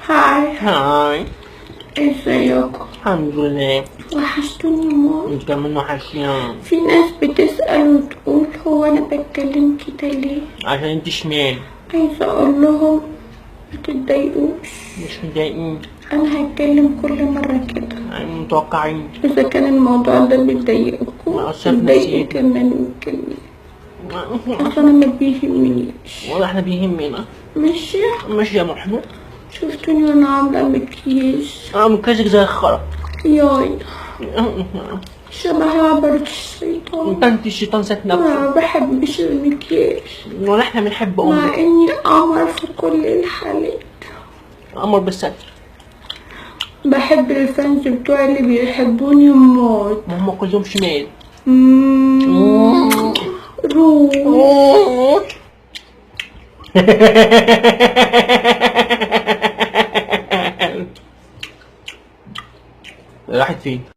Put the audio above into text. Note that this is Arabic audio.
هاي. ازيكم؟ الحمد لله. وحشتوني موت. انت كمان وحشيان. في ناس بتسأل وتقول هو انا بتكلم كده ليه؟ عشان انت شمال. عايزة اقول لهم متتضايقوش، مش مضايقين. انا هتكلم كل مرة كده. متوقعين. اذا كان الموضوع ده بيضايقكم مأثر في اتضايقوا نفسيتي. كمان وكلمة، اصل انا ما بيهمنيش. ولا احنا بيهمنا. ماشي. ماشي يا محمود. شفتوني وانا عاملة مكياج؟ مكياجك زي الخرا. ياي شبه عبرة الشيطان. انت الشيطان ذات نفسه. ما بحبش المكياج ولا احنا بنحب مع امك. اني قمر في كل الحالات. امر بالستر. بحب الفانز بتوعي اللي بيحبوني موت. هم كلهم شمال. روح. راحت فين؟